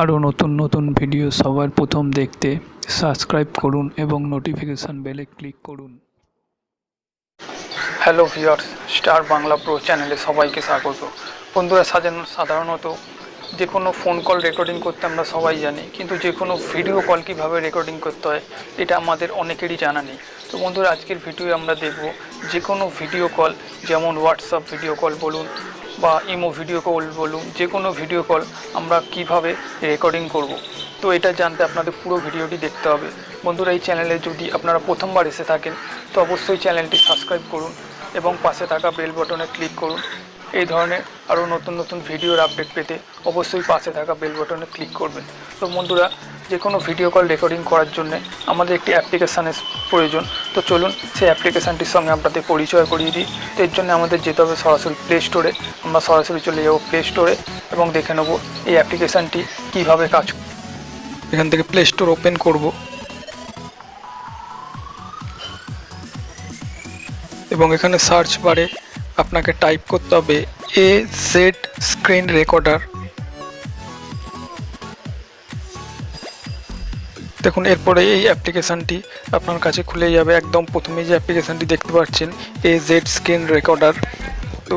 আরও নতুন নতুন ভিডিও সবার প্রথম দেখতে সাবস্ক্রাইব করুন এবং নোটিফিকেশান বেলে ক্লিক করুন। Hello viewers, star Bangla pro চ্যানেলে সবাইকে স্বাগত। বন্ধুরা, সাধারণত যে কোনো ফোন কল রেকর্ডিং করতে আমরা সবাই জানি, কিন্তু যে কোনো ভিডিও কল কীভাবে রেকর্ডিং করতে হয় এটা আমাদের অনেকেরই জানা নেই। তো বন্ধুরা, আজকের ভিডিওয়ে আমরা দেখব যে কোনো ভিডিও কল, যেমন হোয়াটসঅ্যাপ ভিডিও কল বলুন বা ইমো ভিডিও কল বলুন, যে কোনো ভিডিও কল আমরা কিভাবে রেকর্ডিং করব। তো এটা জানতে আপনাদের পুরো ভিডিওটি দেখতে হবে। বন্ধুরা, এই চ্যানেলে যদি আপনারা প্রথমবার এসে থাকেন তো অবশ্যই চ্যানেলটি সাবস্ক্রাইব করুন এবং পাশে থাকা বেল বাটনে ক্লিক করুন। এই ধরনের আরও নতুন নতুন ভিডিওর আপডেট পেতে অবশ্যই পাশে থাকা বেল বাটনে ক্লিক করবেন। তো বন্ধুরা, যে কোনো ভিডিও কল রেকর্ডিং করার জন্য আমাদের একটি অ্যাপ্লিকেশানের প্রয়োজন। তো চলুন সেই অ্যাপ্লিকেশানটির সঙ্গে আপনাদের পরিচয় করিয়ে দিই। তো এর জন্য আমাদের যেতে হবে সরাসরি প্লে স্টোরে। আমরা সরাসরি চলে যাব প্লে স্টোরে এবং দেখে নেব এই অ্যাপ্লিকেশানটি কীভাবে কাজ করে। এখান থেকে প্লে স্টোর ওপেন করব এবং এখানে সার্চ বারে আপনাকে টাইপ করতে হবে AZ স্ক্রিন রেকর্ডার। দেখুন, এরপরে এই অ্যাপ্লিকেশানটি আপনার কাছে খুলে যাবে। একদম প্রথমে যে অ্যাপ্লিকেশানটি দেখতে পাচ্ছেন AZ স্ক্রিন রেকর্ডার, তো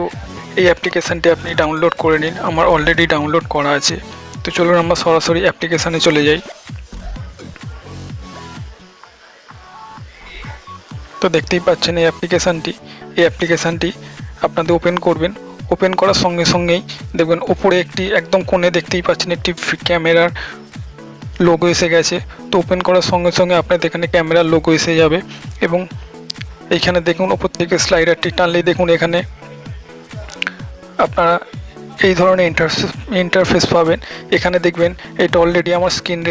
এই অ্যাপ্লিকেশানটি আপনি ডাউনলোড করে নিন। আমার অলরেডি ডাউনলোড করা আছে। তো চলুন আমরা সরাসরি অ্যাপ্লিকেশানে চলে যাই। তো দেখতেই পাচ্ছেন এই অ্যাপ্লিকেশানটি আপনাদের ওপেন করবেন। ওপেন করার সঙ্গে সঙ্গেই দেখবেন ওপরে একটি একদম কোণে দেখতেই পাচ্ছেন একটি ক্যামেরার লোগো এসে গেছে। তো ওপেন করার সঙ্গে সঙ্গে আপনাদের এখানে ক্যামেরার লোগো এসে যাবে এবং এইখানে দেখুন ওপর থেকে স্লাইডারটি টানলেই দেখুন এখানে আপনারা এই ধরনের ইন্টারফেস পাবেন। এখানে দেখবেন এটা অলরেডি আমার স্ক্রিন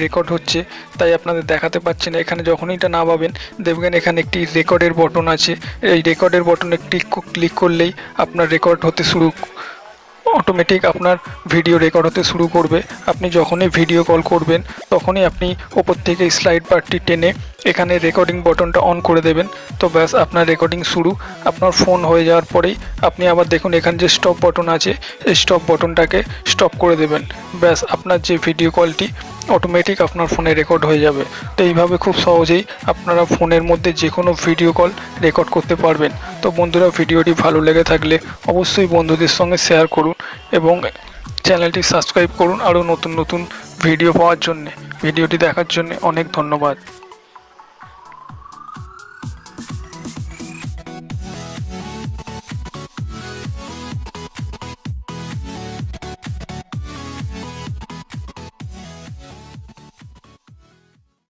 রেকর্ড হচ্ছে, তাই আপনাদের দেখাতে পাচ্ছি না। এখানে যখনই এটা না পাবেন দেখবেন এখানে একটি রেকর্ডের বটন আছে। এই রেকর্ডের বটনে ক্লিক করলেই আপনার রেকর্ড হতে অটোমেটিক আপনার ভিডিও রেকর্ড হতে শুরু করবে। আপনি যখনই ভিডিও কল করবেন তখনই আপনি ওপর থেকে স্লাইড বারটি টেনে এখানে রেকর্ডিং বটনটা অন করে দেবেন। তো ব্যাস, আপনার রেকর্ডিং শুরু। আপনার ফোন হয়ে যাওয়ার পরেই আপনি আবার দেখুন এখানে যে স্টপ বটন আছে, এই স্টপ বটনটাকে স্টপ করে দেবেন। ব্যাস, আপনার যে ভিডিও কলটি অটোমেটিক আপনার ফোনে রেকর্ড হয়ে যাবে। তো এইভাবে খুব সহজেই আপনারা ফোনের মধ্যে যে কোনো ভিডিও কল রেকর্ড করতে পারবেন। তো বন্ধুরা, ভিডিওটি ভালো লেগে থাকলে অবশ্যই বন্ধুদের সঙ্গে শেয়ার করুন এবং চ্যানেলটি সাবস্ক্রাইব করুন আরও নতুন নতুন ভিডিও পাওয়ার জন্যে। ভিডিওটি দেখার জন্য অনেক ধন্যবাদ।